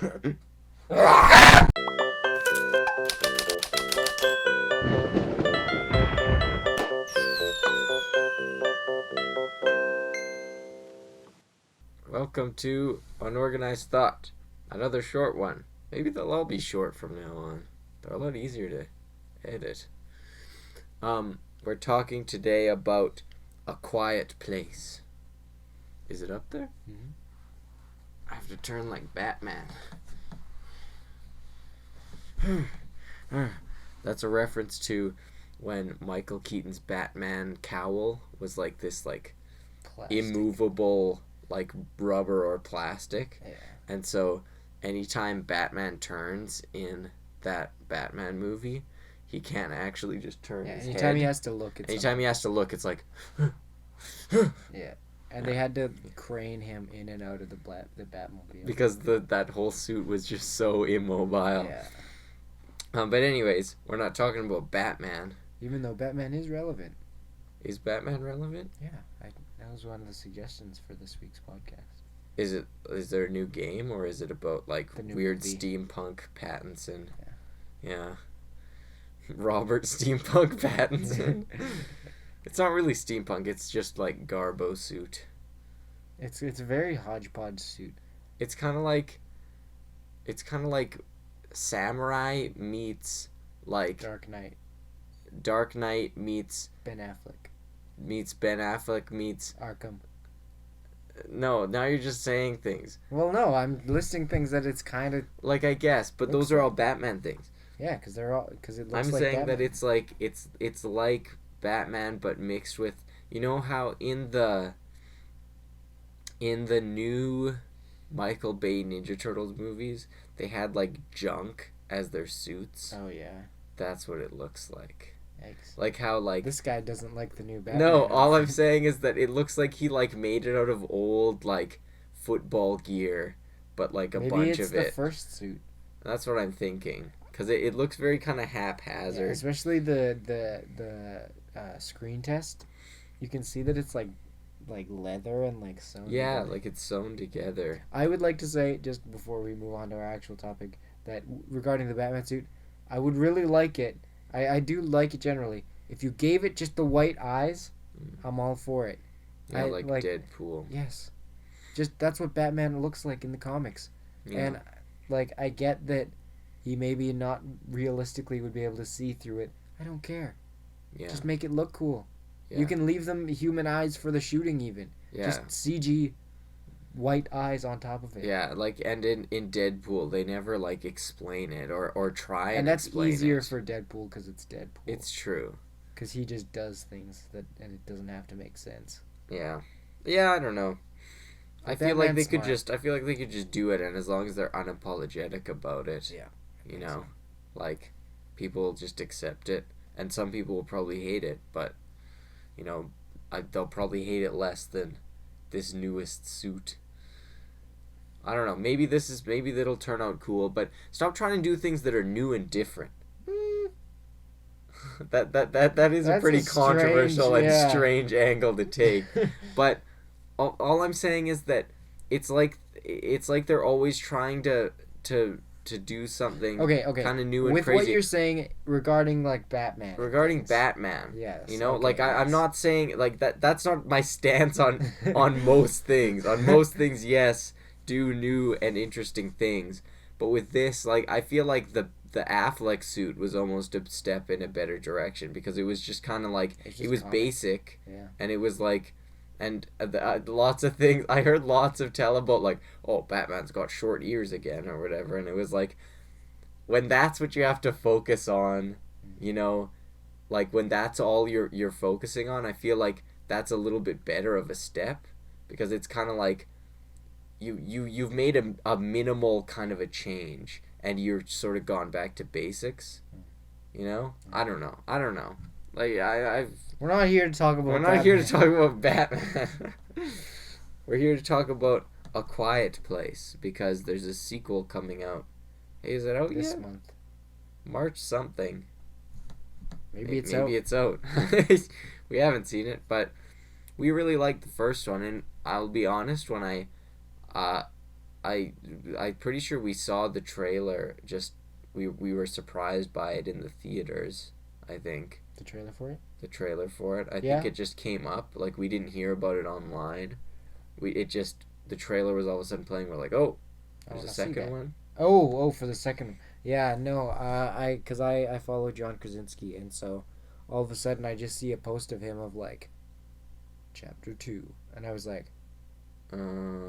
Welcome to Unorganized Thought. Another short one. Maybe they'll all be short from now on. They're a lot easier to edit. We're talking today about A Quiet Place. Is it up there? Mm-hmm. I have to turn like Batman. That's a reference to when Michael Keaton's Batman cowl was like this like immovable like rubber or plastic. Yeah. And so anytime Batman turns in that Batman movie, he can't actually just turn his anytime head. He has to look at anytime he has to look, it's like yeah. And they had to crane him in and out of the Batmobile. Because that whole suit was just so immobile. Yeah. But anyways, we're not talking about Batman. Even though Batman is relevant. Is Batman relevant? Yeah. That was one of the suggestions for this week's podcast. Is there a new game, or is it about like weird movie. steampunk Pattinson? Yeah. Robert Steampunk Pattinson. It's not really steampunk, it's just like Garbo suit. It's a very hodgepodge suit. It's kind of like Samurai meets like Dark Knight meets Ben Affleck meets Arkham. No, now you're just saying things. Well, no, I'm listing things that it's kind of like, I guess, but those are all Batman things. Yeah, because it looks I'm like saying Batman. that it's like Batman, but mixed with, you know how in the new Michael Bay Ninja Turtles movies they had like junk as their suits. Oh yeah, that's what it looks like. Yikes. Like how like this guy doesn't like the new Batman. No, all I'm saying is that it looks like he like made it out of old like football gear, but like Maybe bunch it's of it. the first suit. That's what I'm thinking, because it looks very kind of haphazard. Yeah, especially the screen test. You can see that it's like leather and like sewn. Yeah, together. like it's sewn together. I would like to say, just before we move on to our actual topic, that regarding the Batman suit, I would really like it. I do like it generally. If you gave it just the white eyes, I'm all for it. Yeah, like Deadpool. Yes. Just that's what Batman looks like in the comics. Yeah. And like I get that he maybe not realistically would be able to see through it. I don't care. Yeah. Just make it look cool. Yeah. You can leave them human eyes for the shooting even. Yeah. Just CG white eyes on top of it. Yeah, like, and in Deadpool they never like explain it or try and explain it. And that's easier for Deadpool because it's Deadpool. It's true. Because he just does things and it doesn't have to make sense. Yeah. Yeah, I don't know. I feel like they could just do it, and as long as they're unapologetic about it. Yeah. You know, like people just accept it, and some people will probably hate it, but you know, they'll probably hate it less than this newest suit. I don't know. Maybe that'll turn out cool, but stop trying to do things that are new and different. That is a pretty controversial and strange angle to take. But all I'm saying is that it's like they're always trying to do something kind of new and with crazy. What you're saying regarding like Batman. Batman. Yes. You know, I'm not saying like that's not my stance on most things. On most things, yes, do new and interesting things. But with this, like, I feel like the Affleck suit was almost a step in a better direction, because it was just kind of like it was basic, and it was like, and lots of things. I heard lots of tell about like, oh, Batman's got short ears again or whatever, and it was like, when that's what you have to focus on, you know, like when that's all you're focusing on, I feel like that's a little bit better of a step, because it's kind of like you've made a minimal kind of a change, and you're sort of gone back to basics, you know. I don't know. Like we're not here to talk about. We're not here to talk about Batman. We're here to talk about A Quiet Place, because there's a sequel coming out. Hey, is it out yet? This month. March something. Maybe it's out. We haven't seen it, but we really liked the first one, and I'll be honest, when I I'm pretty sure we saw the trailer. Just we were surprised by it in the theaters. I think The trailer for it. the trailer for it. I Yeah. think it just came up. Like we didn't hear about it online. The trailer was all of a sudden playing. We're like, oh, I there's a wanna see second that. one. Oh, for the second. Yeah, no. Cause I follow John Krasinski, and so all of a sudden I just see a post of him of like chapter 2, and I was like,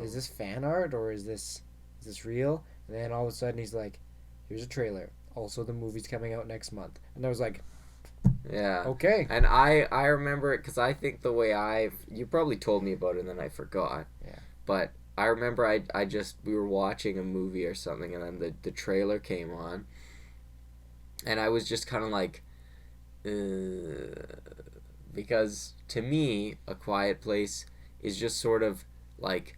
is this fan art or is this real? And then all of a sudden he's like, here's a trailer. Also, the movie's coming out next month, and I was like, Yeah. okay. And I remember it because I think the way you probably told me about it and then I forgot. Yeah. But I remember we were watching a movie or something and then the trailer came on and I was just kind of like, because to me, A Quiet Place is just sort of like,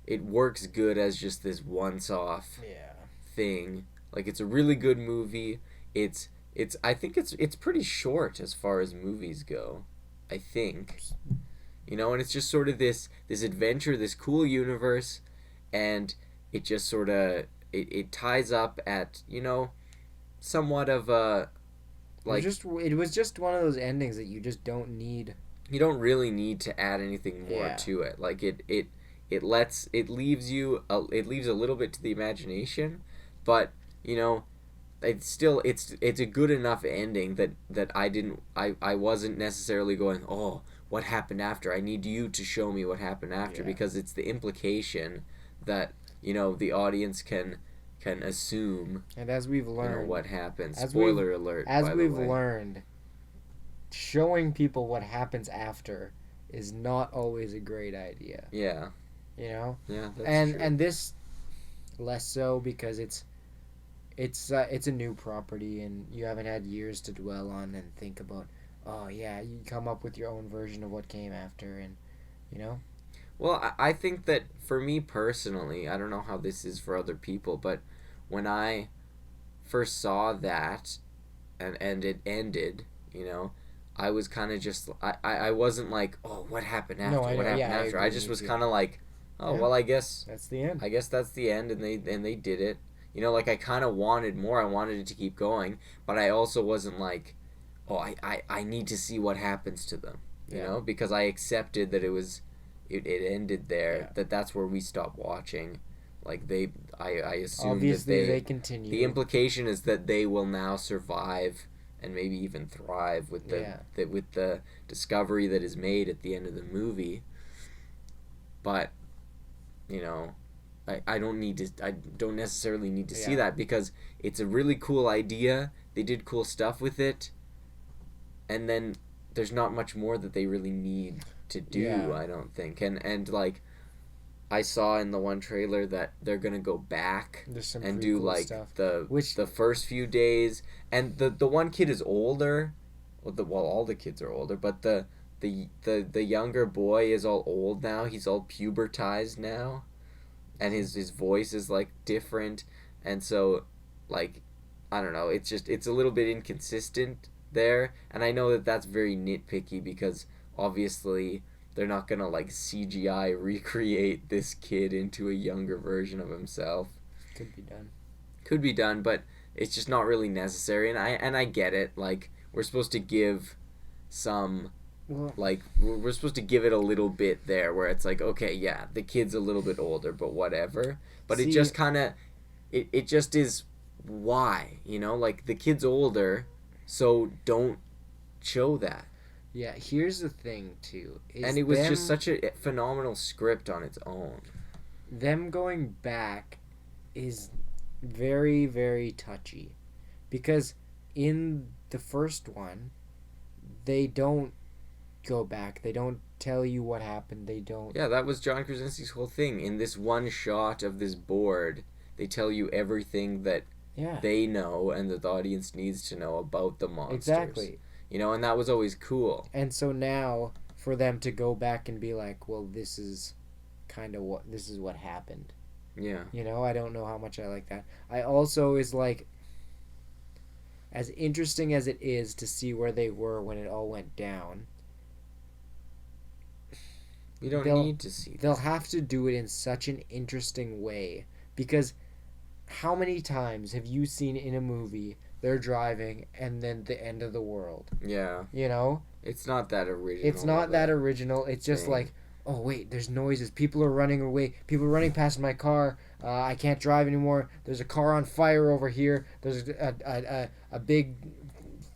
it works good as just this once-off Yeah. thing. Like it's a really good movie. I think it's pretty short as far as movies go. I think. And it's just sort of this adventure, this cool universe, and it just sort of it ties up at somewhat of a like It was just one of those endings that you just don't need. you don't really need to add anything more Yeah. to it. Like it leaves a little bit to the imagination, but it's a good enough ending that I wasn't necessarily going, oh, what happened after? I need you to show me what happened after, Yeah. because it's the implication that the audience can assume And as we've learned, what happens. as Spoiler alert. as by the we've way. learned, showing people what happens after is not always a great idea. Yeah. Yeah, That's and true. and this less so because it's a new property and you haven't had years to dwell on and think about. Oh yeah, you come up with your own version of what came after, and Well, I think that for me personally, I don't know how this is for other people, but when I first saw that and it ended, I was kind of just I wasn't like, oh, what happened after? No, I What know. happened Yeah, I after? agree, I just me was too. kind of like, oh, Yeah. well, I guess that's the end. that's the end, and they did it. Like I kind of wanted more. I wanted it to keep going, but I also wasn't like, oh, I need to see what happens to them. Yeah. Because I accepted that it ended there. Yeah. That's where we stopped watching. Like I assume Obviously, that they continue. the implication is that they will now survive and maybe even thrive with with the discovery that is made at the end of the movie. But I don't necessarily need to see that, because it's a really cool idea. They did cool stuff with it, and then there's not much more that they really need to do. Yeah. I don't think. And like I saw in the one trailer that they're gonna go back There's some and pretty do cool like stuff. the first few days, and the one kid is older. Well, all the kids are older, but the younger boy is all old now. He's all pubertized now, and his voice is like different, and so like I don't know. It's a little bit inconsistent there, and I know that that's very nitpicky, because obviously they're not gonna like CGI recreate this kid into a younger version of himself. Could be done. Could be done, but it's just not really necessary, and I get it. Like we're supposed to give some. Well, Like we're supposed to give it a little bit there where it's like, okay, yeah, the kid's a little bit older, but whatever. But it See- just kind of it just is why, like the kid's older, so don't show that. yeah. Here's the thing too. And it was just such a phenomenal script on its own. Them going back is very, very touchy, because in the first one they don't go back. They don't tell you what happened. They don't. Yeah, that was John Krasinski's whole thing. In this one shot of this board, they tell you everything that Yeah. they know and that the audience needs to know about the monsters. Exactly. And that was always cool. And so now for them to go back and be like, well, this is what happened. Yeah. I don't know how much I like that. I also is like, as interesting as it is to see where they were when it all went down, You don't they'll need to see they'll that. have to do it in such an interesting way, because how many times have you seen in a movie they're driving and then the end of the world? Yeah. You know, It's not that original. it's not of that a original. It's just thing. like, oh wait, there's noises. People are running away. People are running past my car. I can't drive anymore. There's a car on fire over here. There's a big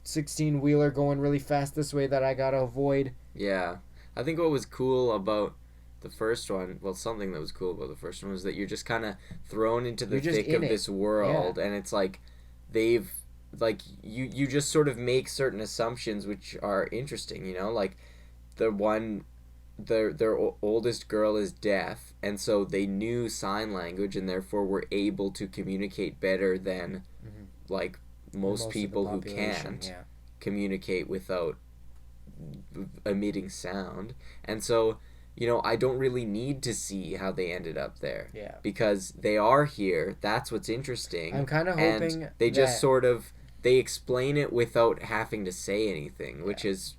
16 wheeler going really fast this way that I gotta avoid. Yeah. I think what was cool about the first one, well, something that was cool about the first one was that you're just kind of thrown into the You're just thick in of it. this world, and it's like they've like you just sort of make certain assumptions which are interesting, you know, like the one oldest girl is deaf, and so they knew sign language and therefore were able to communicate better than like most of the people who population, can't yeah. communicate without emitting sound. And so, you know, I don't really need to see how they ended up there. Yeah. Because they are here. That's what's interesting. I'm kind of and hoping they just that- sort of they explain it without having to say anything, which is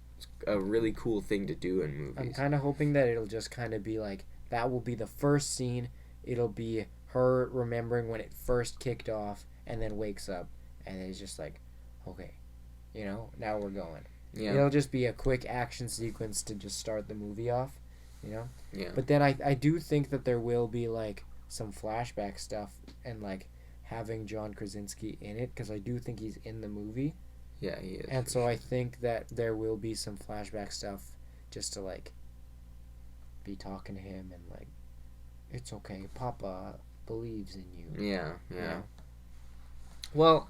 a really cool thing to do in movies. I'm kind of hoping that it'll just kind of be like, that will be the first scene. It'll be her remembering when it first kicked off and then wakes up and it's just like, okay, you know, now we're going. Yeah. It'll just be a quick action sequence to just start the movie off, you know? Yeah. But then I do think that there will be like some flashback stuff and like having John Krasinski in it, because I do think he's in the movie. Yeah, he is. And so I think that there will be some flashback stuff just to like be talking to him and like, it's okay, Papa believes in you. Yeah, yeah. You know? Well,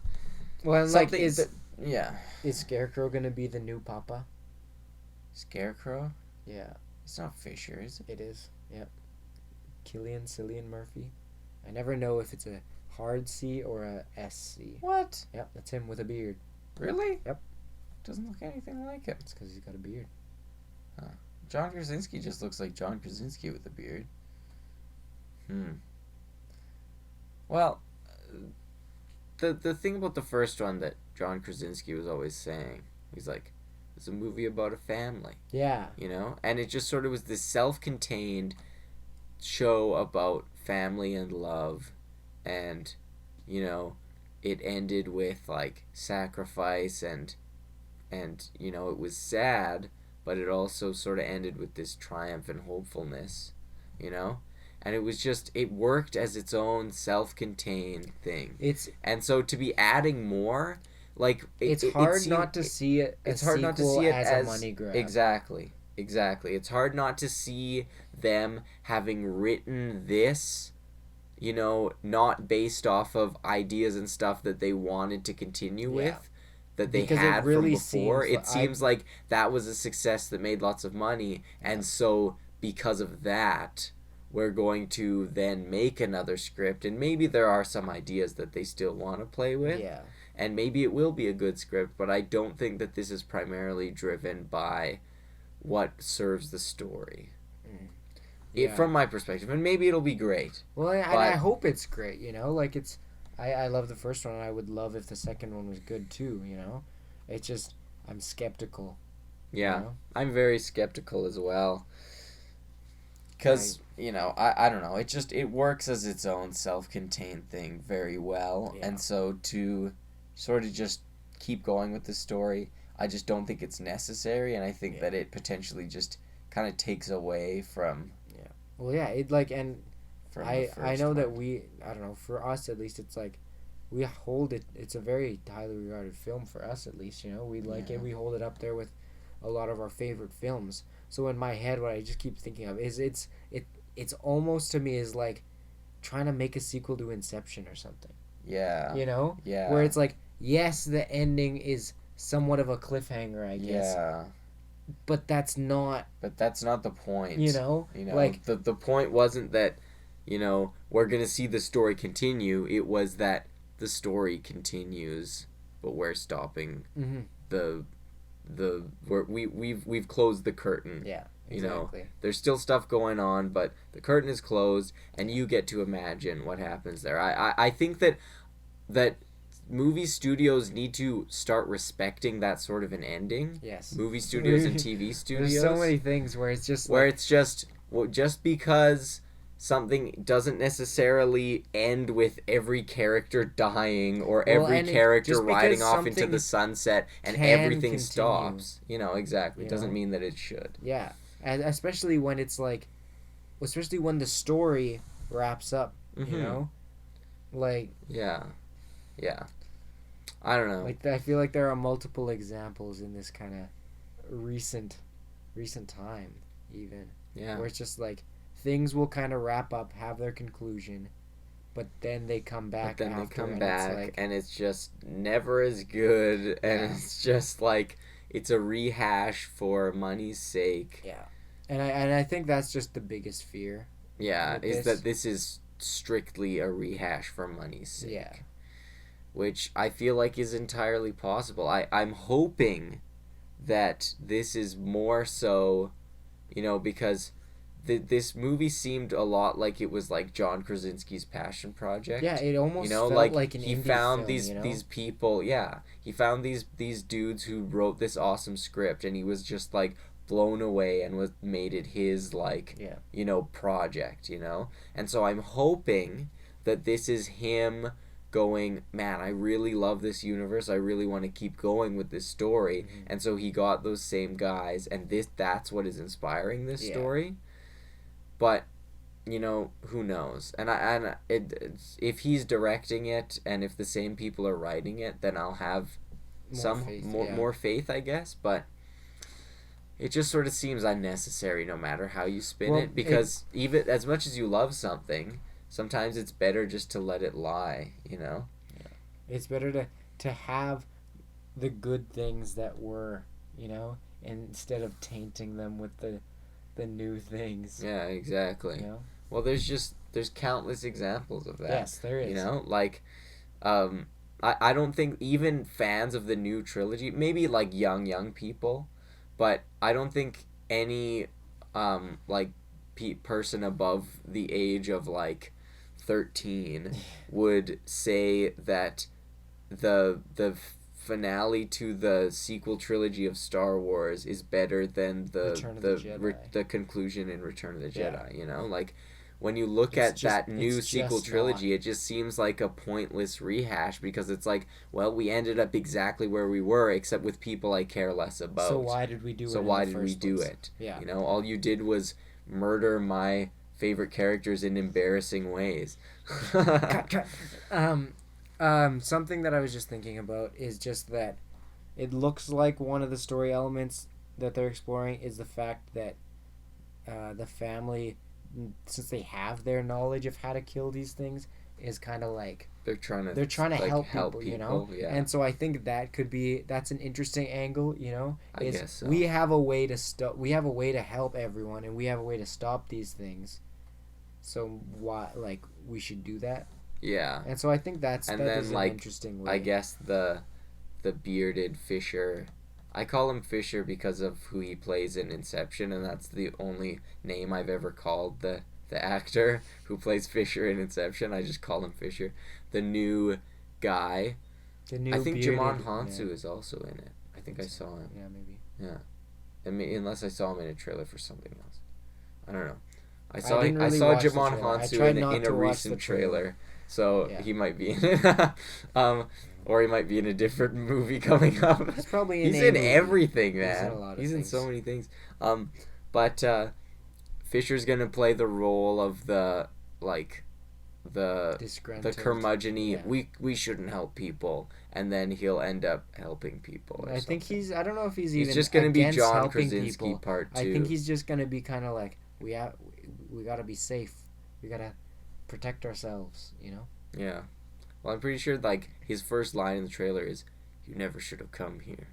Well, and like, something is yeah. Scarecrow gonna be the new Papa? Scarecrow? Yeah, It's not Fisher, is it? it is. Yep. Cillian Murphy. I never know if it's a hard C or a SC. What? Yep, that's him with a beard. Really? Yep. Doesn't look anything like him. It's because he's got a beard. John Krasinski just looks like John Krasinski with a beard. Well, the thing about the first one that John Krasinski was always saying, he's like, it's a movie about a family, Yeah. you know? And it just sort of was this self-contained show about family and love, and, you know, it ended with, like, sacrifice and you know, it was sad, but it also sort of ended with this triumph and hopefulness, you know? And it was just, it worked as its own self-contained thing. And so to be adding more, like... It's hard not to see it It's hard not to see it as a money grab. Exactly. It's hard not to see them having written this, you know, not based off of ideas and stuff that they wanted to continue with, that they Because had it really from before. seems It seems like that was a success that made lots of money, and so because of that, we're going to then make another script, and maybe there are some ideas that they still want to play with, Yeah. and maybe it will be a good script, but I don't think that this is primarily driven by what serves the story. Yeah. From my perspective, and maybe it'll be great. Well, I hope it's great, you know? Like, it's... I love the first one, and I would love if the second one was good, too, you know? It's just... I'm skeptical. Yeah. You know? I'm very skeptical as well. Because, you know, I don't know. It works as its own self-contained thing very well. Yeah. And so to sort of just keep going with the story, I just don't think it's necessary. And I think that it potentially just kind of takes away from... Yeah. Well, yeah, it, like, and from I the know first that one. I don't know, for us at least, it's like, we hold it, it's a very highly regarded film for us at least, you know? We like it, we hold it up there with a lot of our favorite films. So in my head, what I just keep thinking of is it's almost to me is like trying to make a sequel to Inception or something. Yeah. You know? Yeah. Where it's like, yes, the ending is somewhat of a cliffhanger, I guess. Yeah. But that's not... But that's not the point. You know? Like, the point wasn't that, you know, we're going to see the story continue. It was that the story continues, but we're stopping we've closed the curtain. Yeah, exactly. You know, there's still stuff going on, but the curtain is closed, and you get to imagine what happens there. I think that movie studios need to start respecting that sort of an ending. Yes. Movie studios and TV studios. There's so many things where it's just where it's just well, just because something doesn't necessarily end with every character dying or Well, every and character just because riding off into something the sunset and can everything continue, stops. Exactly. you Doesn't know? mean that it should. Yeah, and especially when it's like, especially when the story wraps up, Mm-hmm. like Yeah. Yeah. I don't know. I feel like there are multiple examples in this kind of recent time, even Yeah. where it's just like things will kind of wrap up, have their conclusion, but then they come back But then they after, come and back it's like, and it's just never as good and Yeah. it's just like it's a rehash for money's sake. yeah, and I think that's just the biggest fear. Yeah, With is this. that this is strictly a rehash for money's sake. Yeah. Which I feel like is entirely possible. I'm hoping that this is more so, because this movie seemed a lot like it was like John Krasinski's passion project. Yeah, it almost felt like like an he indie found film, these people. Yeah, he found these dudes who wrote this awesome script, and he was just like blown away and was made it his like Yeah. project. And so I'm hoping that this is him going, man, I really love this universe. I really want to keep going with this story. Mm-hmm. And so he got those same guys, and that's what is inspiring this story. But who knows? If he's directing it and if the same people are writing it, then I'll have more faith, I guess. But it just sort of seems unnecessary no matter how you spin it, because even as much as you love something, sometimes it's better just to let it lie. Yeah. It's better to have the good things that were, instead of tainting them with the new things. Yeah, exactly. Well, there's countless examples of that. Yes, there is. I don't think even fans of the new trilogy, maybe like young people, but I don't think any person above the age of like 13 would say that the finale to the sequel trilogy of Star Wars is better than the conclusion in Return of the Jedi. Like when you look at that new sequel trilogy, it just seems like a pointless rehash, because it's like, well, we ended up exactly where we were, except with people I care less about. So why did we do it? So why did we do it? Yeah. All you did was murder my favorite characters in embarrassing ways. Cut. Something that I was just thinking about is just that it looks like one of the story elements that they're exploring is the fact that the family, since they have their knowledge of how to kill these things, is kind of like they're trying to like, help people, Yeah. And so I think that's an interesting angle, I guess so. we have a way to help everyone, and we have a way to stop these things. So why, we should do that? Yeah. And so I think that is an interesting way. I guess the bearded Fisher, I call him Fisher because of who he plays in Inception, and that's the only name I've ever called the actor who plays Fisher in Inception. I just call him Fisher. The new guy. I think Jimon Hansu is also in it. I think I saw him. Yeah, maybe. Yeah. Unless I saw him in a trailer for something else. I don't know. I saw Jimon Hansu in a recent trailer. So he might be in it. Or he might be in a different movie coming up. He's probably He's in everything, man. He's in a lot of He's in things. so many things. But Fisher's gonna play the role of the curmudgeon-y, we shouldn't help people, and then he'll end up helping people. I think I don't know if he's just gonna be John Krasinski people. Part 2. I think he's just gonna be kind of like, we gotta be safe. We gotta protect ourselves. Yeah. Well, I'm pretty sure his first line in the trailer is, "You never should have come here."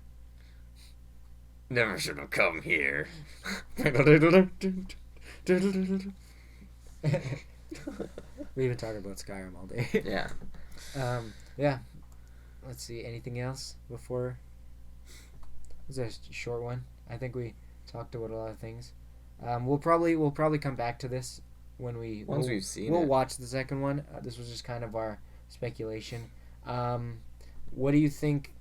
Never should have come here. We've been talking about Skyrim all day. Yeah. Yeah. Let's see. Anything else before? This is a short one. I think we talked about a lot of things. We'll probably come back to this once we've seen it. We'll watch the second one. This was just kind of our speculation. What do you think,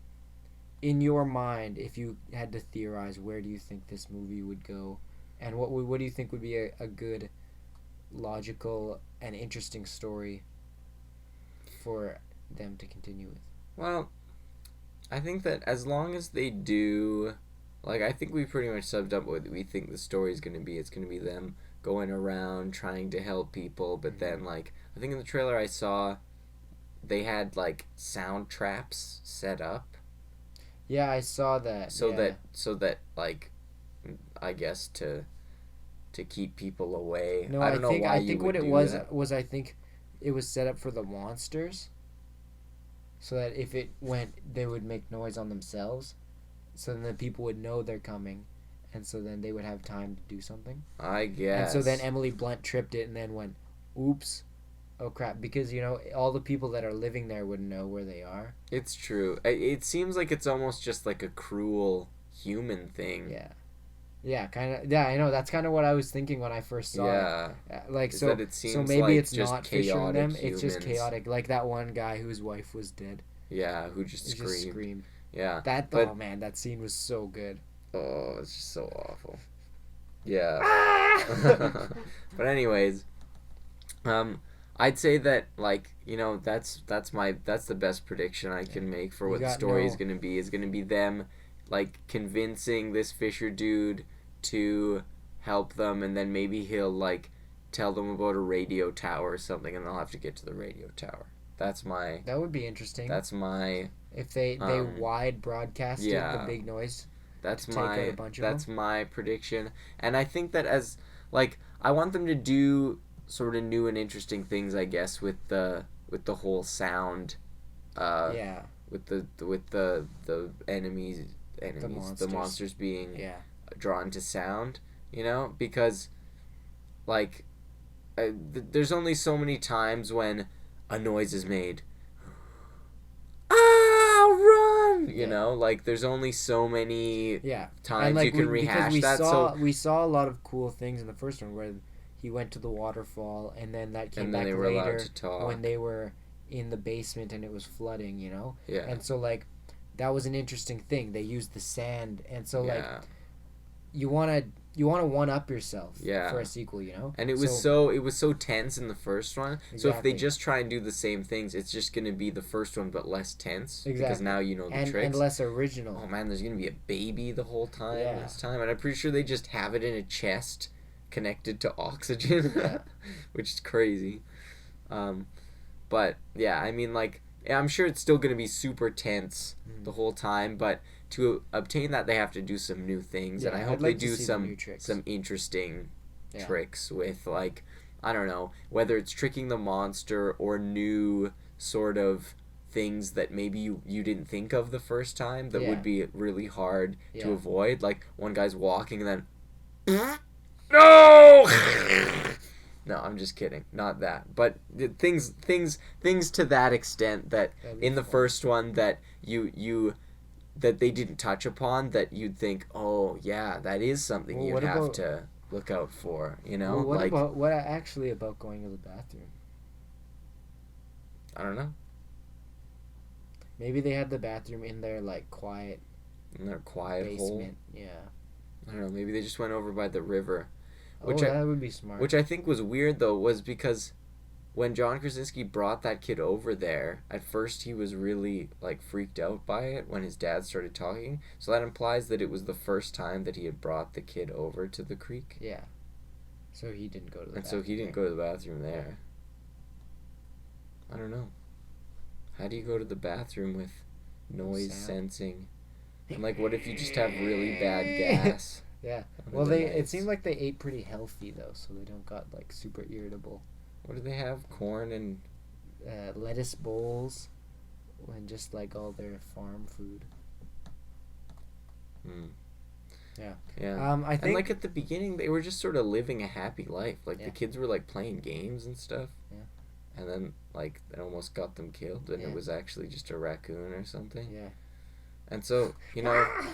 in your mind, if you had to theorize, where do you think this movie would go And what do you think would be a good, logical, and interesting story for them to continue with? Well, I think that as long as they do, like, I think we pretty much subbed up what we think the story is going to be. It's going to be them going around trying to help people, but then, like, I think in the trailer I saw they had, like, sound traps set up. Yeah, I saw that. So yeah. that, like, I guess to keep people away. No, I don't know why I you think would what it do was that. was I think it was set up for the monsters, so that if it went, they would make noise on themselves, so then the people would know they're coming, and so then they would have time to do something. I guess. And so then Emily Blunt tripped it and then went, "Oops, oh crap!" Because all the people that are living there wouldn't know where they are. It's true. It seems like it's almost just like a cruel human thing. Yeah. Yeah, kind of. Yeah, I know. That's kind of what I was thinking when I first saw it. Like, Is so, that it so seems maybe like it's just not fishing them. chaotic It's just humans. chaotic. Like that one guy whose wife was dead. Yeah, who just He screamed. just screamed. Yeah. Oh man, that scene was so good. Oh, it's just so awful. Yeah. Ah! But anyways, I'd say that, like, that's the best prediction I can make for You what the got story is no- gonna be. Is gonna be them, like, convincing this Fisher dude to help them, and then maybe he'll, like, tell them about a radio tower or something, and they'll have to get to the radio tower. That's my. That would be interesting. That's my. If they wide broadcasted the big noise. That's to take out a bunch of them. my prediction, and I think that as, like, I want them to do sort of new and interesting things, I guess, with the whole sound, Yeah. with the enemies, the monsters being Yeah. drawn to sound, because, like, there's only so many times when a noise is made. Run! Like, there's only so many times And, like, you can rehash that. We saw a lot of cool things in the first one where he went to the waterfall, and then that came and then back they were allowed later to talk. when they were in the basement and it was flooding. Yeah. And so, like, that was an interesting thing. They used the sand, and so like you wanna one up yourself for a sequel, And it was so tense in the first one. Exactly. So if they just try and do the same things, it's just gonna be the first one but less tense. Exactly. Because now you know the tricks. And less original. Oh man, there's gonna be a baby the whole time Yeah. this time, and I'm pretty sure they just have it in a chest connected to oxygen, which is crazy. But yeah, I mean, like, I'm sure it's still gonna be super tense the whole time, but to obtain that, they have to do some new things, and I hope they do some interesting tricks with, like, I don't know, whether it's tricking the monster or new sort of things that maybe you didn't think of the first time that would be really hard to avoid. Like, one guy's walking and then no. No, I'm just kidding. Not that. But things to that extent that in the first one that you that they didn't touch upon, that you'd think, oh yeah, that is something you'd have to look out for. Well, what actually about going to the bathroom? I don't know. Maybe they had the bathroom in their, like, quiet. In their quiet basement. Hole. Yeah. I don't know. Maybe they just went over by the river. That would be smart. Which I think was weird, though, was because when John Krasinski brought that kid over there, at first he was really, like, freaked out by it when his dad started talking. So that implies that it was the first time that he had brought the kid over to the creek. Yeah. So he didn't go to the bathroom. And so he didn't go to the bathroom there. I don't know. How do you go to the bathroom with noise sensing? And, like, what if you just have really bad gas? Yeah. Well, it seemed like they ate pretty healthy, though, so they don't got, like, super irritable. What do they have? Corn and lettuce bowls, and just, like, all their farm food. Yeah. Yeah. I think, and, like, at the beginning, they were just sort of living a happy life. Like, the kids were, like, playing games and stuff. Yeah. And then, like, it almost got them killed, and it was actually just a raccoon or something. Yeah. And so,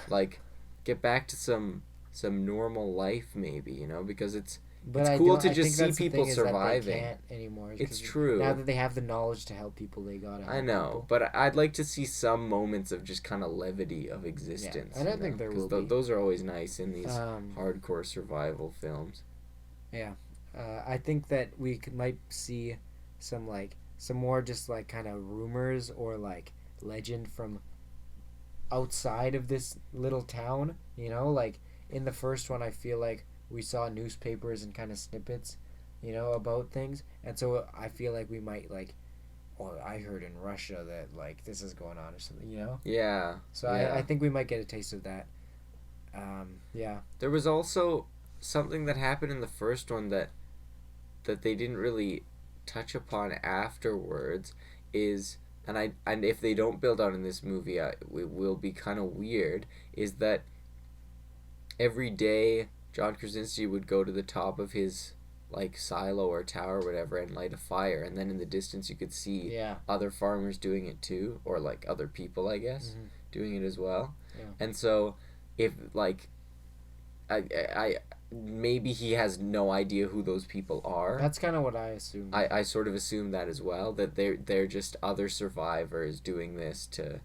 like, get back to some normal life, maybe, because it's But It's I cool don't- to I just think see that's the people thing is that they surviving. can't anymore. It's 'Cause true. Now that they have the knowledge to help people, they gotta help I know, people. but I'd like to see some moments of just kind of levity of existence. and I think there will be. Those are always nice in these Um, hardcore survival films. I think that we might see some more just like kind of rumors or like legend from outside of this little town. You know, like in the first one, I feel like we saw newspapers and kind of snippets, about things, and so I feel like we might like. Well, I heard in Russia that like this is going on or something. Yeah. So yeah. I think we might get a taste of that. Yeah. There was also something that happened in the first one that they didn't really touch upon afterwards and if they don't build out in this movie, it will be kind of weird, is that every day John Krasinski would go to the top of his like silo or tower or whatever and light a fire, and then in the distance you could see other farmers doing it too, or like other people, I guess, doing it as well. And so if like I maybe he has no idea who those people are. That's kind of what I assume. I sort of assume that as well, that they're just other survivors doing this to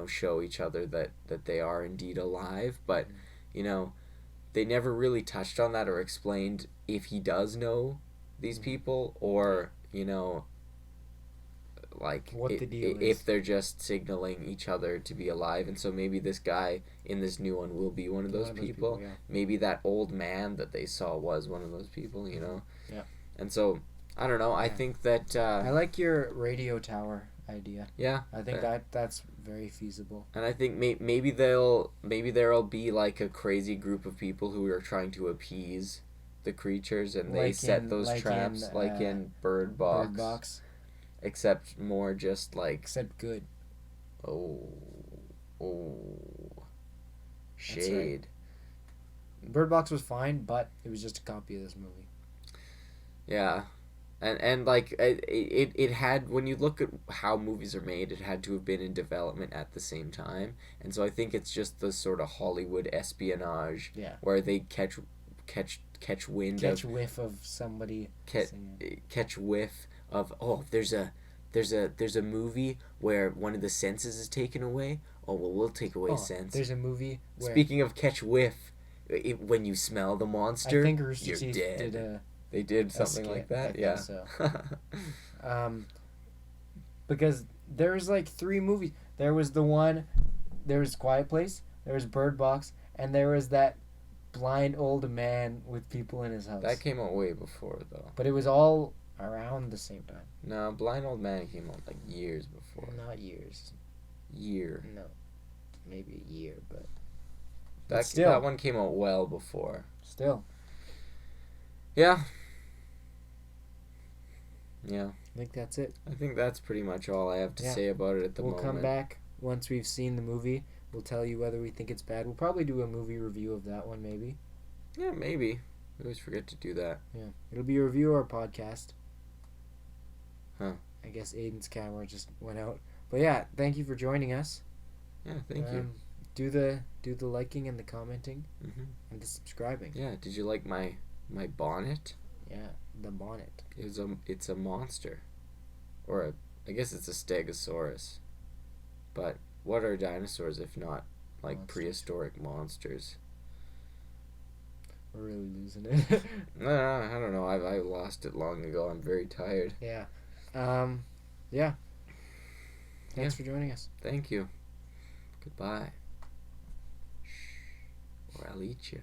show each other that they are indeed alive, but they never really touched on that or explained if he does know these people, or like what the deal if is. they're just signaling each other to be alive. And so maybe this guy in this new one will be one of those people. Maybe that old man that they saw was one of those people, Yeah. And so I don't know, I think that I like your radio tower idea. Yeah, I think that's very feasible. and I think maybe there'll be like a crazy group of people who are trying to appease the creatures, and they set those traps like in Bird Box. Except more just like... Except good. Oh. Shade. Right. Bird Box was fine, but it was just a copy of this movie. Yeah. And like, it had... When you look at how movies are made, it had to have been in development at the same time. And so I think it's just the sort of Hollywood espionage... Where they catch wind of... Catch whiff of somebody... Catch whiff... of there's a movie where one of the senses is taken away. We'll take away sense. There's a movie where... Speaking of catch whiff, when you smell the monster, I think Rooster you're Teeth dead. They did something like that. I think so. Because there's like 3 movies. There was Quiet Place, there was Bird Box, and there was that blind old man with people in his house. That came out way before though. But it was all around the same time. No, Blind Old Man came out like years before. Not years. Year. No. Maybe a year, but... That one came out well before. Still. Yeah. I think that's it. I think that's pretty much all I have to say about it at the moment. We'll come back once we've seen the movie. We'll tell you whether we think it's bad. We'll probably do a movie review of that one, maybe. Yeah, maybe. We always forget to do that. Yeah. It'll be a review of our podcast. Huh. I guess Aidan's camera just went out. But yeah, thank you for joining us. Yeah, thank you. Do the liking and the commenting, and the subscribing. Yeah, did you like my bonnet? Yeah, the bonnet. It's a monster, or I guess it's a stegosaurus. But what are dinosaurs if not like monsters. Prehistoric monsters? We're really losing it. No, I don't know. I lost it long ago. I'm very tired. Yeah. Thanks for joining us. Thank you. Goodbye. Shh. Or I'll eat you.